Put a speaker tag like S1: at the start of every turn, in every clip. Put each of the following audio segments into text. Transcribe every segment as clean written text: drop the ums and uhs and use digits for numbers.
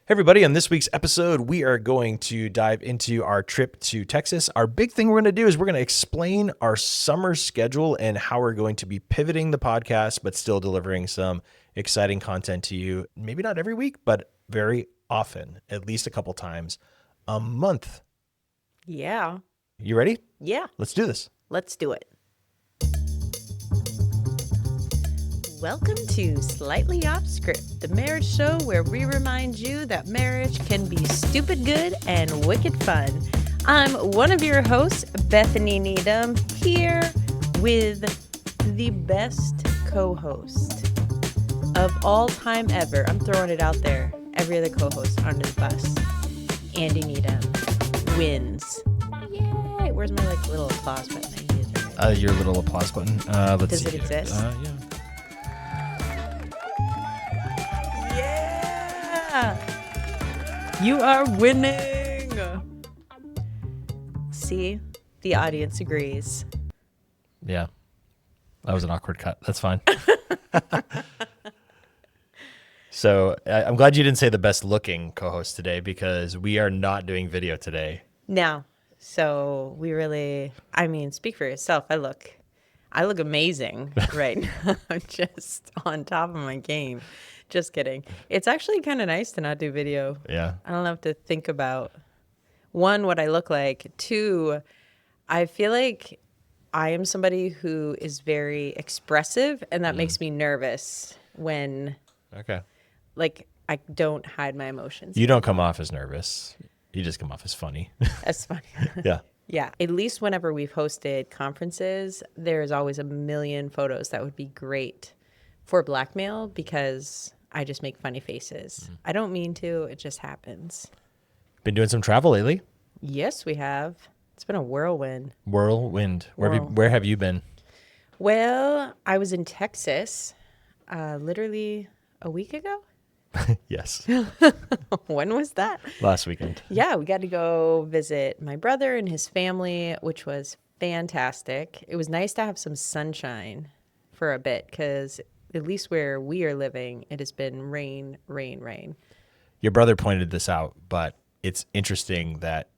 S1: Hey everybody, on this week's episode, we are going to dive into our trip to Texas. Our big thing we're going to do is we're going to explain our summer schedule and how we're going to be pivoting the podcast, but still delivering some exciting content to you. Maybe not every week, but very often, at least a couple times a month.
S2: Yeah.
S1: You ready?
S2: Yeah.
S1: Let's do this.
S2: Let's do it. Welcome to Slightly Off Script, the marriage show where we remind you that marriage can be stupid good and wicked fun. I'm one of your hosts, Bethany Needham, here with the best co-host of all time ever. I'm throwing it out there. Every other co-host under the bus. Andy Needham wins. Yay! Where's my little applause button? I use it right.
S1: Your little applause button. Let's
S2: Does
S1: see
S2: it
S1: here.
S2: exist?
S1: Yeah.
S2: Yeah! You are winning! See? The audience agrees.
S1: Yeah. That was an awkward cut. That's fine. So I'm glad you didn't say the best looking co-host today because we are not doing video today.
S2: No. So we really, speak for yourself. I look amazing right now. I'm just on top of my game. Just kidding. It's actually kind of nice to not do video.
S1: Yeah.
S2: I don't have to think about, one, what I look like. Two, I feel like I am somebody who is very expressive, and that makes me nervous when,
S1: Okay.
S2: I don't hide my emotions.
S1: You don't come off as nervous. You just come off as funny.
S2: That's funny.
S1: Yeah.
S2: Yeah. At least whenever we've hosted conferences, there's always a million photos that would be great for blackmail because I just make funny faces. I don't mean to. It just happens.
S1: Been doing some travel lately.
S2: Yes, we have. It's been a whirlwind.
S1: Whirlwind. Where have you been?
S2: Well, I was in Texas literally a week ago.
S1: Yes.
S2: When was that?
S1: Last weekend.
S2: Yeah, we got to go visit my brother and his family, which was fantastic. It was nice to have some sunshine for a bit because at least where we are living, it has been rain, rain, rain.
S1: Your brother pointed this out, but it's interesting that,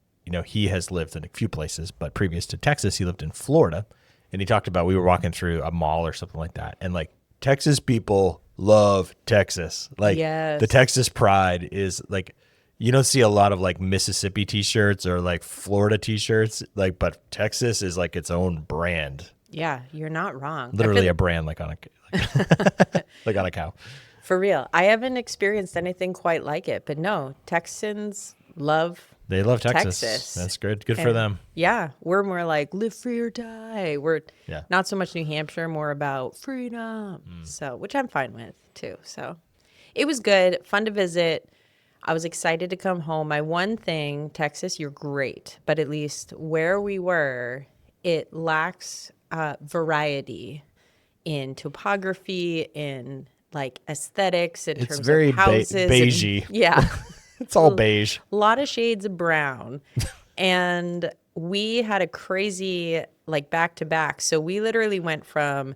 S1: he has lived in a few places, but previous to Texas, he lived in Florida. And he talked about, we were walking through a mall or something like that. And Texas people love Texas.
S2: Yes.
S1: The Texas pride is you don't see a lot of Mississippi t-shirts or Florida t-shirts, but Texas is its own brand.
S2: Yeah, you're not wrong.
S1: Literally a brand on a cow.
S2: For real. I haven't experienced anything quite like it, but no, Texans love
S1: They love Texas.
S2: Texas.
S1: That's good. Good for them.
S2: Yeah, we're more live free or die. We're
S1: Yeah.
S2: not so much New Hampshire, more about freedom. So, which I'm fine with too. So, it was good, fun to visit. I was excited to come home. My one thing, Texas, you're great, but at least where we were, it lacks variety in topography, in aesthetics, in
S1: It's
S2: terms
S1: very
S2: of houses.
S1: beigey.
S2: Yeah.
S1: It's all beige.
S2: A lot of shades of brown. And we had a crazy back to back. So we literally went from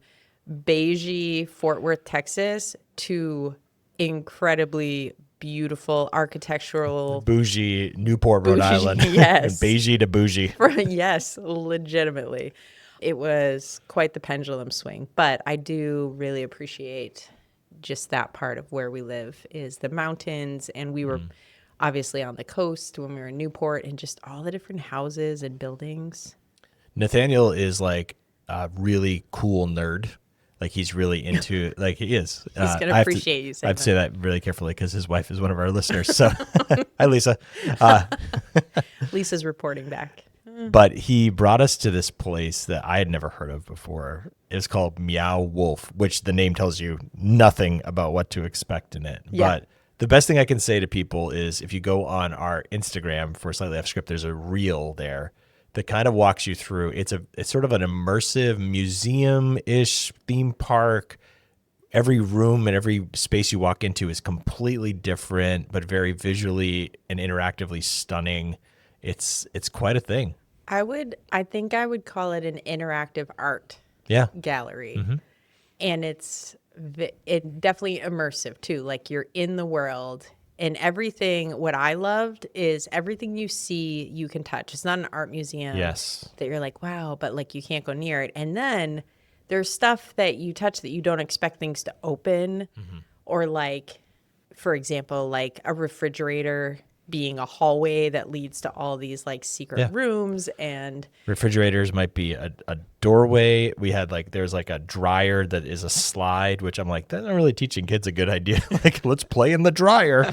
S2: beigey Fort Worth, Texas to incredibly beautiful architectural
S1: Bougie Newport, Rhode Island.
S2: Yes.
S1: Beigey to bougie.
S2: Yes, legitimately. It was quite the pendulum swing. But I do really appreciate just that part of where we live is the mountains. And we were obviously on the coast when we were in Newport, and just all the different houses and buildings.
S1: Nathaniel is a really cool nerd. He's really into, he is.
S2: He's going to appreciate you saying
S1: I have to say that really carefully because his wife is one of our listeners. So, hi, Lisa.
S2: Lisa's reporting back.
S1: But he brought us to this place that I had never heard of before. It's called Meow Wolf, which the name tells you nothing about what to expect in it.
S2: Yeah.
S1: But the best thing I can say to people is if you go on our Instagram for Slightly Off Script, there's a reel there that kind of walks you through. It's sort of an immersive museum-ish theme park. Every room and every space you walk into is completely different, but very visually and interactively stunning. It's quite a thing.
S2: I think I would call it an interactive art gallery.
S1: Mm-hmm.
S2: And it's definitely immersive too. Like you're in the world And everything, what I loved is everything you see, you can touch. It's not an art museum
S1: Yes.
S2: that you're like, wow, but like you can't go near it. And then there's stuff that you touch that you don't expect things to open, or like, for example, like a refrigerator being a hallway that leads to all these like secret
S1: Yeah.
S2: rooms. And
S1: Refrigerators might be a doorway. We had like, there's like a dryer that is a slide, which I'm like, that's not really teaching kids a good idea. Like, let's play in the dryer.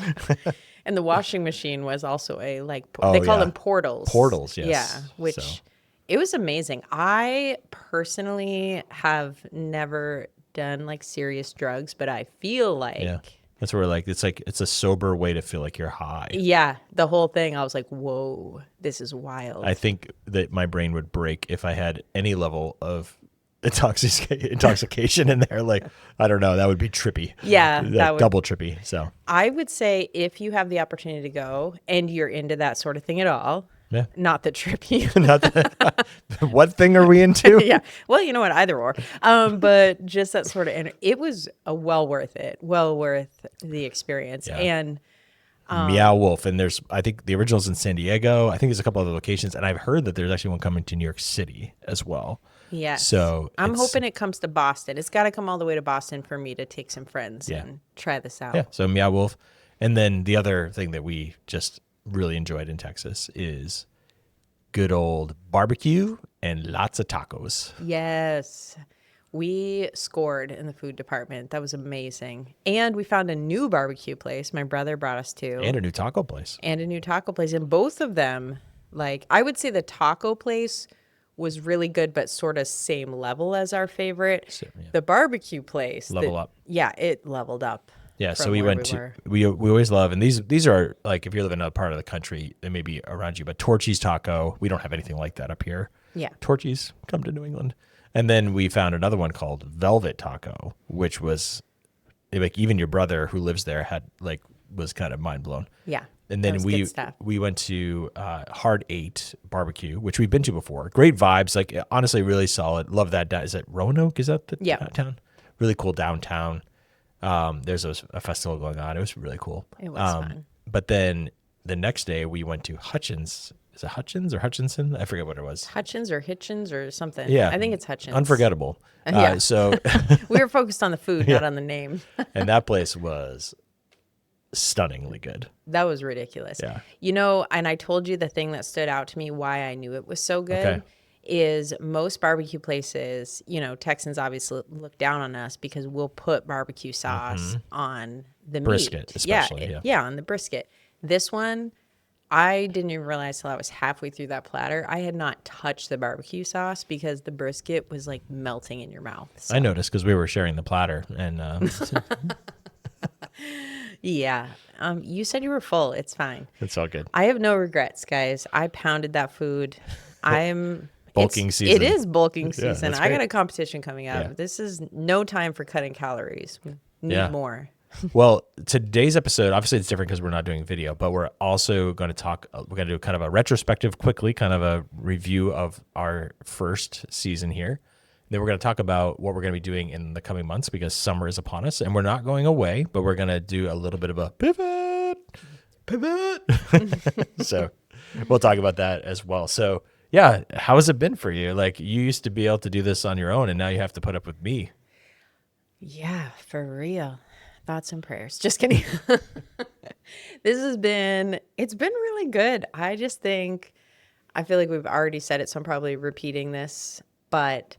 S2: and the washing machine was also a like,
S1: Oh,
S2: they call
S1: yeah.
S2: them portals.
S1: Portals, yes.
S2: Yeah, which
S1: So.
S2: it was amazing. I personally have never done like serious drugs, but I feel like,
S1: Yeah. That's where it's a sober way to feel like you're high.
S2: yeah, the whole thing, I was like, whoa, this is wild.
S1: I think that my brain would break if I had any level of intoxication in there. Like, I don't know, that would be trippy.
S2: Yeah, that would,
S1: double trippy. So
S2: I would say if you have the opportunity to go and you're into that sort of thing at all,
S1: yeah.
S2: not the trippy.
S1: What thing are we into?
S2: Yeah. Well, you know what? Either or. But just that sort of, it was a well worth the experience.
S1: Yeah.
S2: And
S1: Meow Wolf. And I think the original's in San Diego. I think there's a couple other locations. And I've heard that there's actually one coming to New York City as well.
S2: yeah.
S1: So
S2: I'm hoping it comes to Boston. It's got to come all the way to Boston for me to take some friends and try this out.
S1: Yeah. So Meow Wolf. And then the other thing that we just really enjoyed in Texas is good old barbecue and lots of tacos.
S2: Yes. We scored in the food department. That was amazing. And we found a new barbecue place my brother brought us to.
S1: And a new taco place.
S2: And a new taco place. And both of them, like, I would say the taco place was really good, but sort of same level as our favorite.
S1: So, yeah.
S2: The barbecue place.
S1: Level up.
S2: Yeah, it leveled up.
S1: Yeah, so
S2: from
S1: we
S2: where
S1: went
S2: were.
S1: we always love, and these are like, if you live in another part of the country, they may be around you, but Torchy's Taco, we don't have anything like that up here.
S2: Yeah.
S1: Torchy's, come to New England. And then we found another one called Velvet Taco, which was like, even your brother who lives there was kind of mind blown.
S2: Yeah.
S1: And
S2: that
S1: then
S2: was good stuff.
S1: we went to Hard 8 Barbecue, which we've been to before. Great vibes, like honestly really solid. Love that. Is it Roanoke? Is that the town? Really cool downtown. There's a festival going on. It was really cool.
S2: It was fun.
S1: But then the next day we went to Hutchins. Is it Hutchins or Hutchinson? I forget what it was.
S2: Hutchins or Hitchens or something.
S1: Yeah.
S2: I think it's Hutchins.
S1: Unforgettable.
S2: Yeah.
S1: So
S2: We were focused on the food, not on the name.
S1: and that place was stunningly good.
S2: That was ridiculous.
S1: Yeah.
S2: You know, and I told you the thing that stood out to me, why I knew it was so good,
S1: Okay.
S2: is most barbecue places, you know, Texans obviously look down on us because we'll put barbecue sauce on the
S1: Brisket,
S2: meat.
S1: especially,
S2: Yeah, on the brisket. This one, I didn't even realize till I was halfway through that platter. I had not touched the barbecue sauce because the brisket was like melting in your mouth. So,
S1: I noticed because we were sharing the platter, and
S2: yeah. You said you were full. It's fine.
S1: it's all good.
S2: I have no regrets, guys. I pounded that food.
S1: Bulking
S2: It
S1: season.
S2: is bulking
S1: Yeah,
S2: season.
S1: that's
S2: I got
S1: great.
S2: a competition coming up.
S1: Yeah.
S2: This is no time for cutting calories. We need
S1: Yeah.
S2: more.
S1: Well, today's episode, obviously it's different because we're not doing video, but we're also going to talk, we're going to do kind of a retrospective quickly, kind of a review of our first season here. Then we're going to talk about what we're going to be doing in the coming months because summer is upon us and we're not going away, but we're going to do a little bit of a pivot. So we'll talk about that as well. So yeah, how has it been for you? Like you used to be able to do this on your own and now you have to put up with me.
S2: Yeah, for real. Thoughts and prayers. Just kidding. It's been really good. I feel like we've already said it, so I'm probably repeating this, but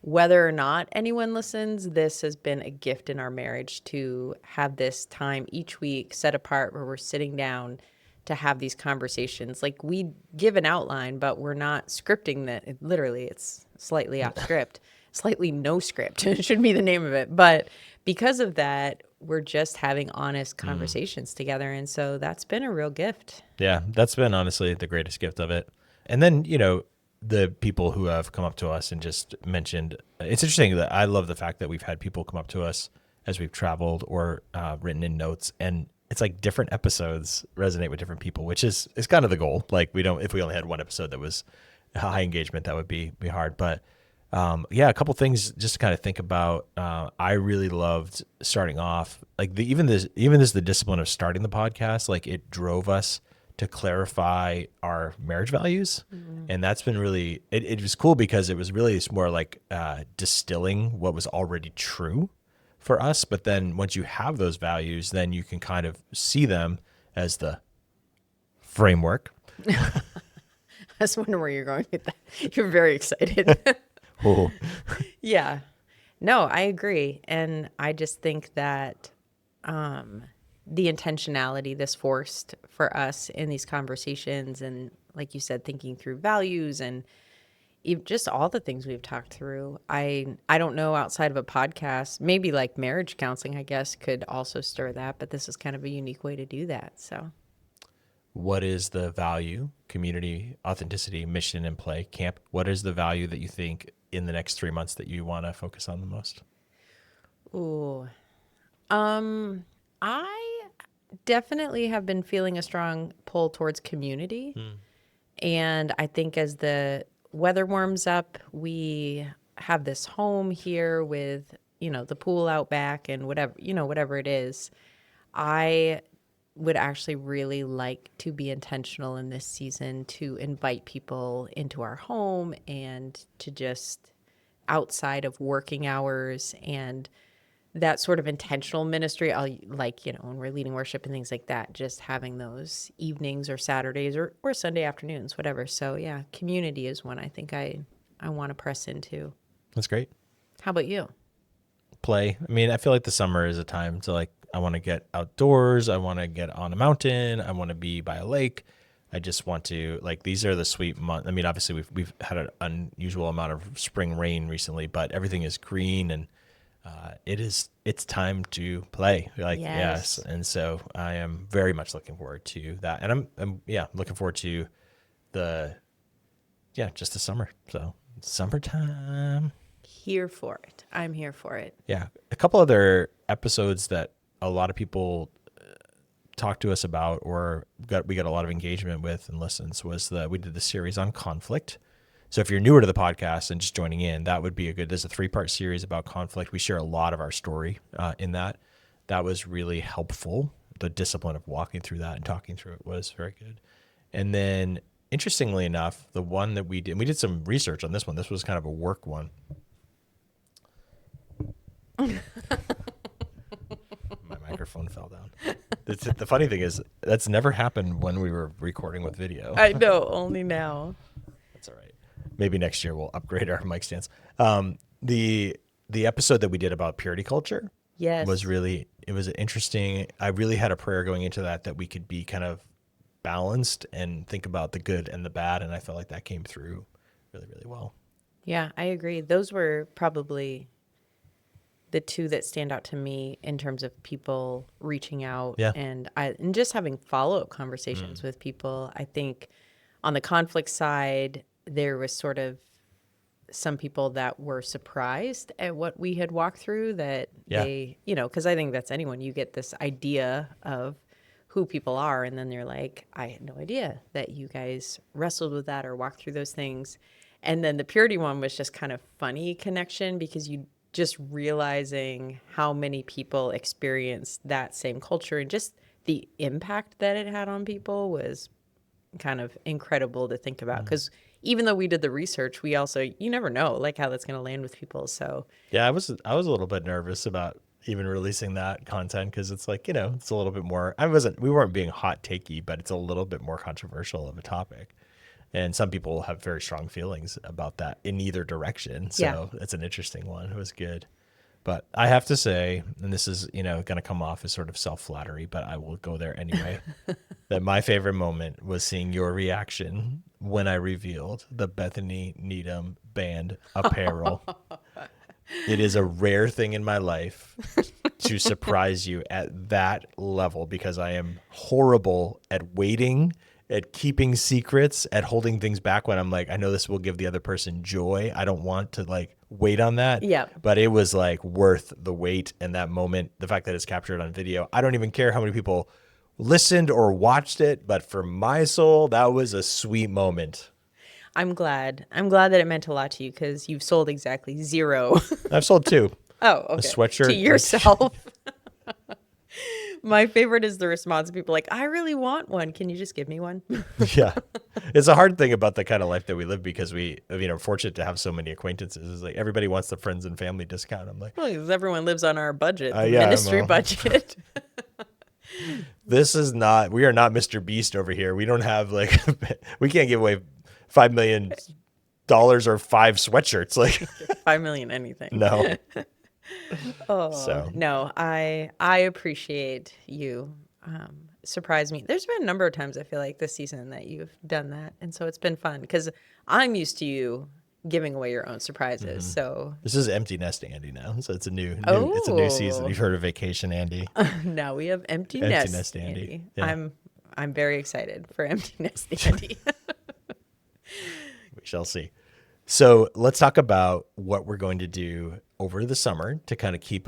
S2: whether or not anyone listens, this has been a gift in our marriage to have this time each week set apart where we're sitting down to have these conversations. Like we give an outline, but we're not scripting that. It's slightly off script, slightly no script. It should be the name of it. But because of that, we're just having honest conversations together. And so that's been a real gift.
S1: Yeah, that's been honestly the greatest gift of it. And then, you know, the people who have come up to us and just mentioned, it's interesting that I love the fact that we've had people come up to us as we've traveled or written in notes, and it's like different episodes resonate with different people, which is kind of the goal. Like if we only had one episode that was high engagement, that would be hard. But Yeah, a couple things just to kind of think about. I really loved starting off, like even this the discipline of starting the podcast. Like it drove us to clarify our marriage values, and that's been really it was cool because it was really it's more like distilling what was already true for us. But then once you have those values, then you can kind of see them as the framework.
S2: I was wondering where you're going with that. You're very excited.
S1: Oh,
S2: Yeah. No, I agree. And I just think that the intentionality this forced for us in these conversations and like you said, thinking through values and just all the things we've talked through. I don't know outside of a podcast, maybe like marriage counseling, I guess, could also stir that, but this is kind of a unique way to do that. So
S1: what is the value, community, authenticity, mission, and play camp? What is the value that you think in the next 3 months that you want to focus on the most?
S2: ooh. I definitely have been feeling a strong pull towards community. And I think as the weather warms up, we have this home here with, the pool out back and whatever it is. I would actually really like to be intentional in this season to invite people into our home and to just outside of working hours and that sort of intentional ministry. I'll like, when we're leading worship and things like that, just having those evenings or Saturdays or Sunday afternoons, whatever. So yeah, community is one I think I want to press into.
S1: That's great.
S2: How about you?
S1: Play. I mean, I feel like the summer is a time to like, I want to get outdoors. I want to get on a mountain. I want to be by a lake. I just want to like, these are the sweet months. I mean, obviously we've had an unusual amount of spring rain recently, but everything is green and it's time to play. Like, yes. And so I am very much looking forward to that. And I'm looking forward to just the summer. So summertime.
S2: Here for it. I'm here for it.
S1: Yeah. A couple other episodes that a lot of people talk to us about or we got a lot of engagement with and listens was we did the series on conflict. So if you're newer to the podcast and just joining in, that would be there's a 3-part series about conflict. We share a lot of our story in that. That was really helpful. The discipline of walking through that and talking through it was very good. And then interestingly enough, the one that we did some research on this one. This was kind of a work one. My microphone fell down. The funny thing is that's never happened when we were recording with video.
S2: I know, only now.
S1: That's all right. Maybe next year we'll upgrade our mic stands. The episode that we did about purity culture was it was interesting. I really had a prayer going into that we could be kind of balanced and think about the good and the bad. And I felt like that came through really, really well.
S2: Yeah, I agree. Those were probably the two that stand out to me in terms of people reaching out and just having follow-up conversations with people. I think on the conflict side, there was sort of some people that were surprised at what we had walked through that they, because I think that's anyone, you get this idea of who people are and then they're like, I had no idea that you guys wrestled with that or walked through those things. And then the purity one was just kind of funny connection because you just realizing how many people experienced that same culture and just the impact that it had on people was kind of incredible to think about. Because even though we did the research, we also, you never know like how that's going to land with people. So
S1: yeah, I was a little bit nervous about even releasing that content because it's like, it's a little bit more, we weren't being hot takey, but it's a little bit more controversial of a topic. And some people have very strong feelings about that in either direction. So it's an interesting one. It was good. But I have to say, and this is, going to come off as sort of self-flattery, but I will go there anyway, that my favorite moment was seeing your reaction when I revealed the Bethany Needham band apparel. It is a rare thing in my life to surprise you at that level because I am horrible at waiting, at keeping secrets, at holding things back when I'm like, I know this will give the other person joy. I don't want to like wait on that.
S2: Yeah.
S1: But it was like worth the wait and that moment, the fact that it's captured on video. I don't even care how many people listened or watched it, but for my soul, that was a sweet moment.
S2: I'm glad. I'm glad that it meant a lot to you because you've sold exactly 0.
S1: I've sold 2.
S2: Oh,
S1: A
S2: okay.
S1: sweatshirt.
S2: To yourself. My favorite is the response of people like, I really want one. Can you just give me one?
S1: Yeah. It's a hard thing about the kind of life that we live because we, are fortunate to have so many acquaintances. It's like everybody wants the friends and family discount. I'm like,
S2: Well, 'cause everyone lives on our budget, the
S1: yeah,
S2: ministry
S1: well.
S2: budget.
S1: We are not Mr. Beast over here. We don't have like, we can't give away $5 million or 5 sweatshirts. Like,
S2: 5 million anything.
S1: no.
S2: Oh,
S1: So.
S2: no, I appreciate you. Surprise me. There's been a number of times I feel like this season that you've done that. And so it's been fun because I'm used to you giving away your own surprises. So
S1: This is Empty Nest Andy now. So it's a new it's a new season.
S2: Oh.
S1: You've heard of Vacation Andy.
S2: now we have Empty
S1: Empty
S2: Nest,
S1: Nest Andy.
S2: Andy.
S1: Yeah.
S2: I'm very excited for Empty Nest Andy.
S1: We shall see. So let's talk about what we're going to do over the summer to kind of keep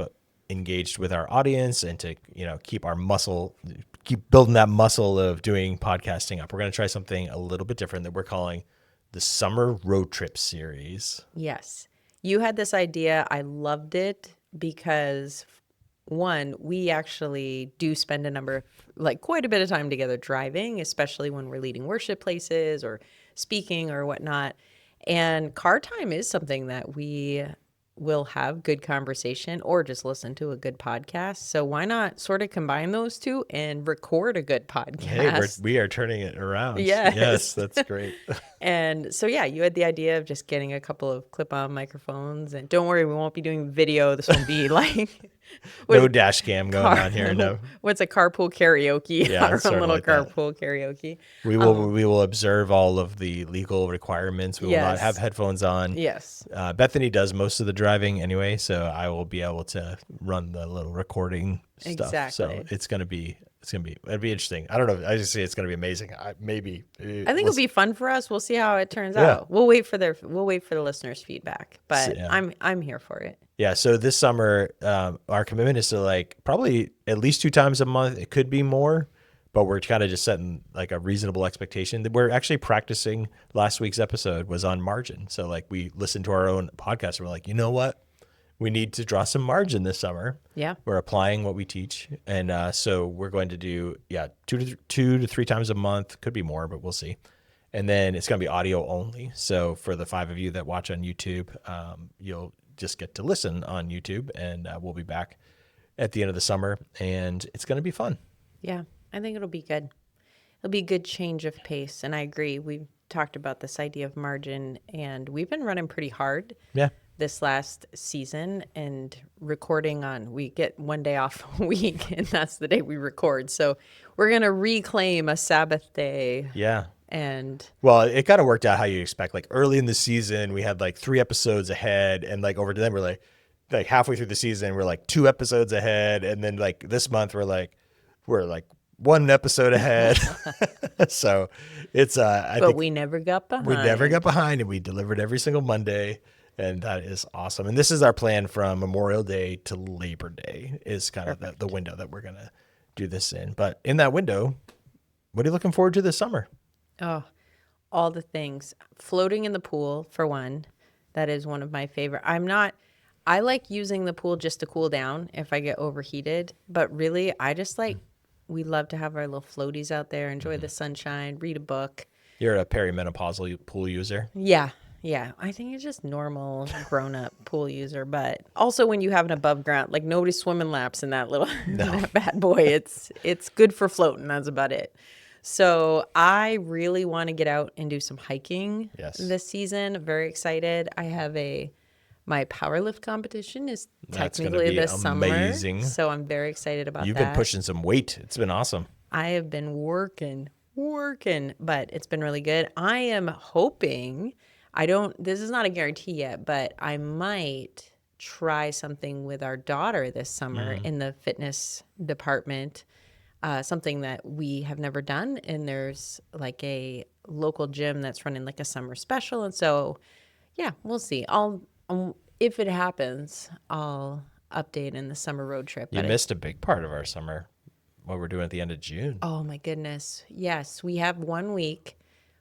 S1: engaged with our audience and to, keep building that muscle of doing podcasting up. We're going to try something a little bit different that we're calling the Summer Road Trip Series.
S2: Yes. You had this idea. I loved it because one, we actually do spend quite a bit of time together driving, especially when we're leading worship places or speaking or whatnot. And car time is something that we will have good conversation or just listen to a good podcast. So why not sort of combine those two and record a good podcast?
S1: Hey, we are turning it around.
S2: Yes.
S1: Yes, that's great.
S2: And so, yeah, you had the idea of just getting a couple of clip-on microphones. And don't worry, we won't be doing video. This will be like...
S1: No dash cam going on here. No.
S2: What's a carpool karaoke?
S1: Yeah,
S2: Our
S1: sort
S2: own
S1: of
S2: little
S1: like that.
S2: carpool karaoke.
S1: We will observe all of the legal requirements. We will not have headphones on.
S2: Yes.
S1: Bethany does most of the driving anyway, so I will be able to run the little recording stuff.
S2: Exactly.
S1: So it'll be interesting. I don't know. I just say it's gonna be amazing. I think
S2: it'll be fun for us. We'll see how it turns out. We'll wait for the listeners' feedback, but I'm here for it.
S1: Yeah. So this summer, our commitment is to probably at least 2 times a month. It could be more, but we're kind of just setting like a reasonable expectation. That we're actually practicing. Last week's episode was on margin. So we listened to our own podcast and we're like, you know what? We need to draw some margin this summer.
S2: Yeah.
S1: We're applying what we teach. And so we're going to do, 2 to 3 times a month. Could be more, but we'll see. And then it's going to be audio only. So for the 5 of you that watch on YouTube, you'll just get to listen on YouTube. And we'll be back at the end of the summer. And it's going to be fun.
S2: Yeah, I think it'll be good. It'll be a good change of pace. And I agree. We've talked about this idea of margin. And we've been running pretty hard.
S1: Yeah.
S2: This last season and recording we get 1 day off a week and that's the day we record. So we're going to reclaim a Sabbath day.
S1: Yeah.
S2: And
S1: well, it kind of worked out how you expect. Early in the season, we had 3 episodes ahead, and over to them, we're like halfway through the season, we're 2 episodes ahead, and then this month we're 1 episode ahead. So it's I think
S2: we never got behind.
S1: We never got behind, and we delivered every single Monday. And that is awesome. And this is our plan from Memorial Day to Labor Day is kind of the window that we're going to do this in. But in that window, what are you looking forward to this summer?
S2: Oh, all the things. Floating in the pool, for one. That is one of my favorite. I like using the pool just to cool down if I get overheated. But really, I just we love to have our little floaties out there, enjoy the sunshine, read a book.
S1: You're a perimenopausal pool user?
S2: Yeah. Yeah, I think it's just normal grown-up pool user, but also when you have an above ground, nobody's swimming laps in that little that bad boy. It's good for floating. That's about it. So I really want to get out and do some hiking this season. Very excited. I have my powerlift competition is technically this
S1: amazing.
S2: Summer, so I'm very excited about that.
S1: You've been pushing some weight. It's been awesome.
S2: I have been working, but it's been really good. I am hoping. This is not a guarantee yet, but I might try something with our daughter this summer in the fitness department, something that we have never done. And there's a local gym that's running a summer special. And so, yeah, we'll see. If it happens, I'll update in the summer road trip.
S1: You missed a big part of our summer, what we're doing at the end of June.
S2: Oh, my goodness. Yes, we have 1 week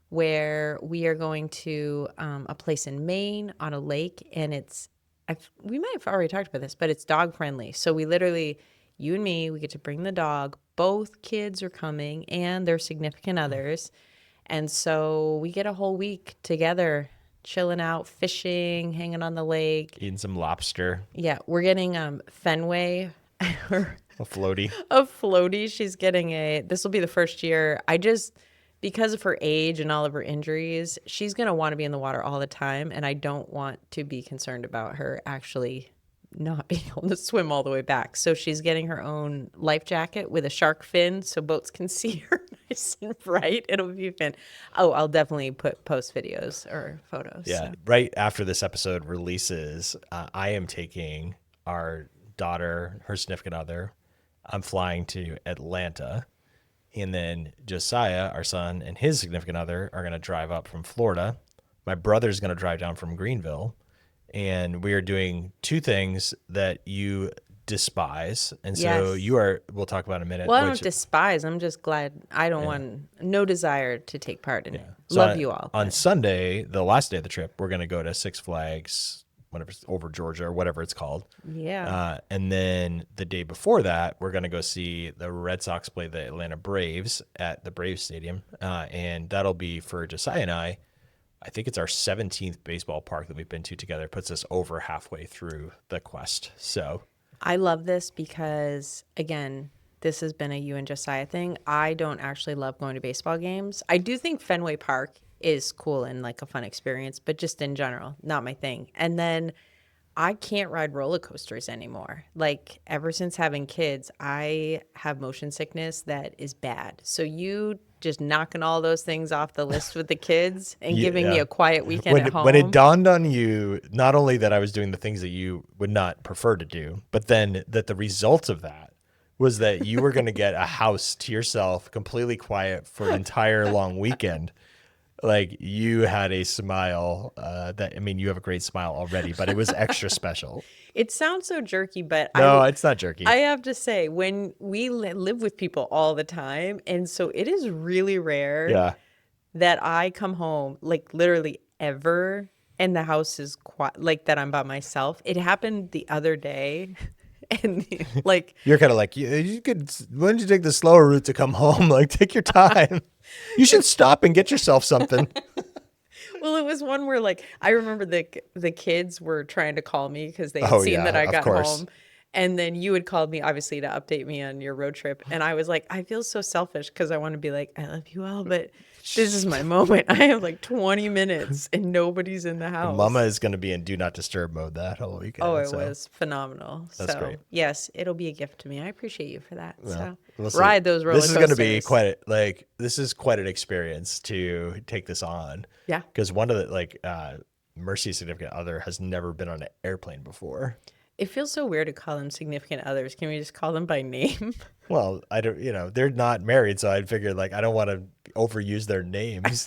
S2: where we are going to a place in Maine on a lake, and we might have already talked about this, but it's dog friendly. So we literally, you and me, we get to bring the dog. Both kids are coming and their significant others. And so we get a whole week together, chilling out, fishing, hanging on the lake.
S1: Eating some lobster.
S2: Yeah, we're getting Fenway.
S1: A floaty.
S2: A floaty. She's getting this will be the first year. Because of her age and all of her injuries, she's going to want to be in the water all the time. And I don't want to be concerned about her actually not being able to swim all the way back. So she's getting her own life jacket with a shark fin so boats can see her nice and bright. It'll be fun. Oh, I'll definitely post videos or photos.
S1: Yeah.
S2: So.
S1: Right after this episode releases, I am taking our daughter, her significant other. I'm flying to Atlanta. And then Josiah, our son, and his significant other are going to drive up from Florida. My brother's going to drive down from Greenville. And we are doing two things that you despise. And so we'll talk about in a minute.
S2: Well, I don't despise. I'm just glad I don't want, no desire to take part in it.
S1: So
S2: Love you all.
S1: On Sunday, the last day of the trip, we're going to go to Six Flags, whatever, over Georgia or whatever it's called.
S2: Yeah.
S1: And then the day before that, we're going to go see the Red Sox play the Atlanta Braves at the Braves Stadium. And that'll be for Josiah and I think it's our 17th baseball park that we've been to together. It puts us over halfway through the quest. So
S2: I love this because, again, this has been a you and Josiah thing. I don't actually love going to baseball games. I do think Fenway Park is cool and like a fun experience, but just in general, not my thing. And then I can't ride roller coasters anymore. Like ever since having kids, I have motion sickness that is bad. So you just knocking all those things off the list with the kids and giving me a quiet weekend at home.
S1: When it dawned on you, not only that I was doing the things that you would not prefer to do, but then that the result of that was that you were going to get a house to yourself, completely quiet for an entire long weekend. Like you had a smile you have a great smile already, but it was extra special.
S2: It sounds so jerky, but
S1: no, it's not jerky.
S2: I have to say, when we live with people all the time, and so it is really rare that I come home, like literally ever, and the house is quiet, like that I'm by myself. It happened the other day. And like
S1: you're kind of like, you could, why don't you take the slower route to come home? Like take your time. You should stop and get yourself something.
S2: Well, it was one where like I remember the kids were trying to call me because they had seen that I got home. And then you had called me, obviously, to update me on your road trip. And I was like, I feel so selfish because I want to be like, I love you all, but this is my moment. I have like 20 minutes and nobody's in the house.
S1: Mama is going to be in do not disturb mode that whole weekend.
S2: Oh, it was phenomenal.
S1: That's great.
S2: Yes, it'll be a gift to me. I appreciate you for that.
S1: Well,
S2: so ride those roller coasters.
S1: This is going to be this is quite an experience to take this on.
S2: Yeah.
S1: Because one of the, Mercy's significant other has never been on an airplane before.
S2: It feels so weird to call them significant others. Can we just call them by name?
S1: Well, I don't, they're not married, so I figured I don't want to overuse their names.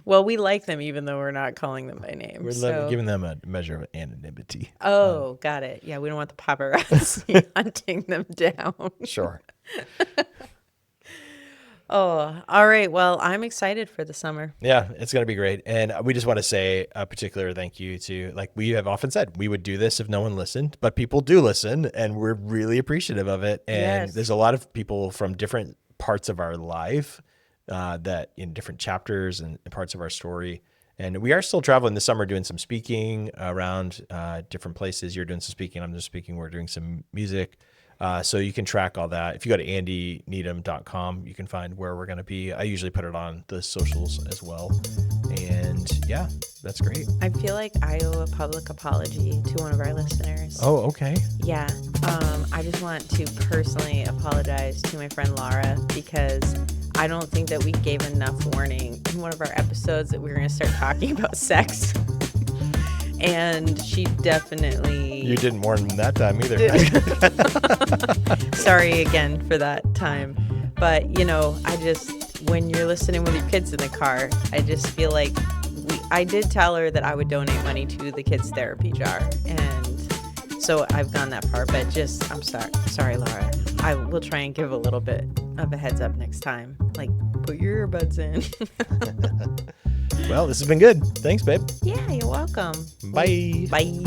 S2: Well, we like them even though we're not calling them by name.
S1: We're giving them a measure of anonymity.
S2: Oh, got it. Yeah, we don't want the paparazzi hunting them down.
S1: Sure.
S2: Oh, all right. Well, I'm excited for the summer.
S1: Yeah, it's going to be great. And we just want to say a particular thank you to, like we have often said, we would do this if no one listened, but people do listen and we're really appreciative of it. And there's a lot of people from different parts of our life that in different chapters and parts of our story. And we are still traveling this summer doing some speaking around different places. You're doing some speaking. I'm just speaking. We're doing some music. So you can track all that. If you go to andyneedham.com, you can find where we're going to be. I usually put it on the socials as well. And yeah, that's great.
S2: I feel like I owe a public apology to one of our listeners.
S1: Oh, okay.
S2: Yeah. I just want to personally apologize to my friend Laura because I don't think that we gave enough warning in one of our episodes that we were going to start talking about sex. And she definitely...
S1: You didn't warn them that time either.
S2: Sorry again for that time. But, when you're listening with your kids in the car, I just feel like I did tell her that I would donate money to the kids' therapy jar. And So I've gone that far, but I'm sorry, Laura. I will try and give a little bit of a heads up next time. Like, put your earbuds in.
S1: Well, this has been good. Thanks, babe.
S2: Yeah, you're welcome.
S1: Bye.
S2: Bye.